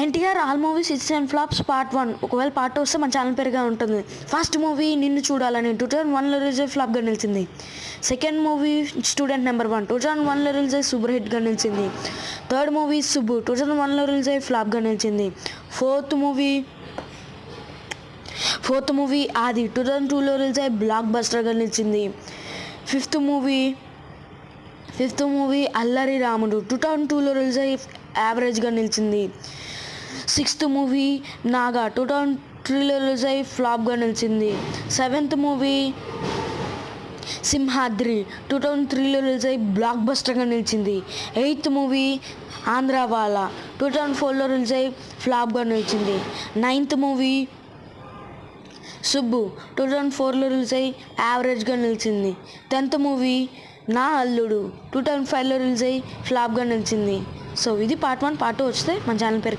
NTR all movies hits and flops part 1. ఒకవేళ part 2 వస్తే మన ఛానల్ పేరుగా ఉంటుంది. ఫస్ట్ మూవీ నిన్ను చూడాలని 2001లో రిలీజ్ అయ్యి ఫ్లాప్గా నిలిచింది. సెకండ్ మూవీ స్టూడెంట్ నెంబర్ 1 2001లో రిలీజ్ అయ్యి సూపర్ హిట్గా నిలిచింది. థర్డ్ మూవీ సుబ్బు 2001లో రిలీజ్ అయ్యి ఫ్లాప్గా నిలిచింది. ఫోర్త్ మూవీ ఆది 2002లో రిలీజ్ అయ్యి బ్లాక్ బస్టర్గా నిలిచింది. ఫిఫ్త్ మూవీ అల్లరి రాముడు 2002లో రిలీజ్ అయ్యి యావరేజ్గా నిలిచింది. సిక్స్త్ మూవీ నాగా 2003లో రిలీజ్ అయ్యి ఫ్లాప్గా నిలిచింది. సెవెంత్ మూవీ సింహాద్రి 2003లో రిలీజ్ అయ్యి బ్లాక్ బస్టర్గా నిలిచింది. ఎయిత్ మూవీ ఆంధ్రావాలా 2004లో రిలీజ్ అయ్యి ఫ్లాప్గా నిలిచింది. నైన్త్ మూవీ సుబ్బు 2004లో రిలీజ్ అయ్యి యావరేజ్గా నిలిచింది. 10th మూవీ నా అల్లుడు 2005లో రిలీజ్ అయ్యి ఫ్లాప్గా నిలిచింది. సో ఇది పార్ట్ 1. పార్ట్ 2 వస్తే మన ఛానల్ పేరు